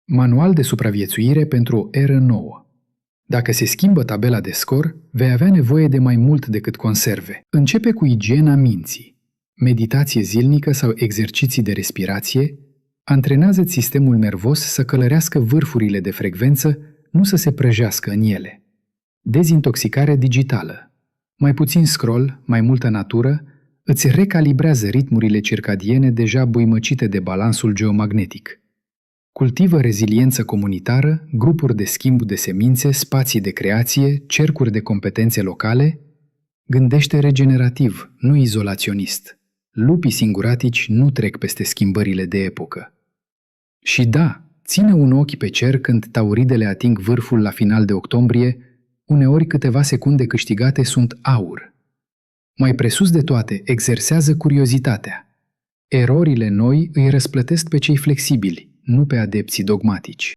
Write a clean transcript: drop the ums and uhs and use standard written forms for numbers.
Manual de supraviețuire pentru o eră nouă. Dacă se schimbă tabela de scor, vei avea nevoie de mai mult decât conserve. Începe cu igiena minții. Meditație zilnică sau exerciții de respirație antrenează sistemul nervos să călărească vârfurile de frecvență, nu să se prăjească în ele. Dezintoxicare digitală. Mai puțin scroll, mai multă natură, îți recalibrează ritmurile circadiene deja buimăcite de balansul geomagnetic. Cultivă reziliență comunitară, grupuri de schimb de semințe, spații de creație, cercuri de competențe locale. Gândește regenerativ, nu izolaționist. Lupii singuratici nu trec peste schimbările de epocă. Și da, ține un ochi pe cer când tauridele ating vârful la final de octombrie, uneori câteva secunde câștigate sunt aur. Mai presus de toate, exersează curiozitatea. Erorile noi îi răsplătesc pe cei flexibili, nu pe adepții dogmatici.